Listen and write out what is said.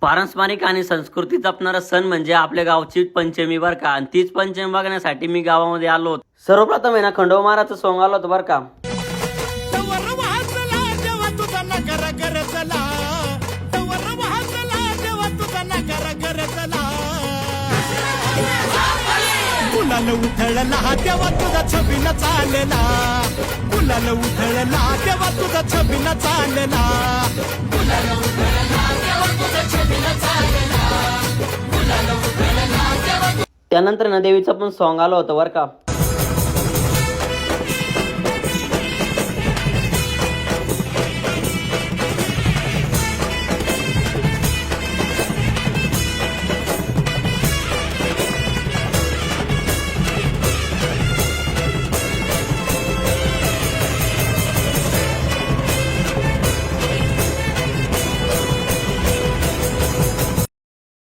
पारंपरिक आणि संस्कृती जपणारा सण म्हणजे आपल्या गावची पंचमी बर का. आणि तीच पंचमी बघण्यासाठी मी गावामध्ये आलो होतो. सर्वप्रथम आहे ना खंडोबा महाराजचं सॉंग आलं होतं बर का. गुलाल उधळला तेव्हा तुझा छबीन चालला, गुलाल उधळला तेव्हा तुझा छबीन चालला, गुलाल उधळला तेव्हा तुझा छबीन चालला, गुलाल उधळला तेव्हा. त्यानंतर ना देवीचं पण सॉंग आलं होतं बर का.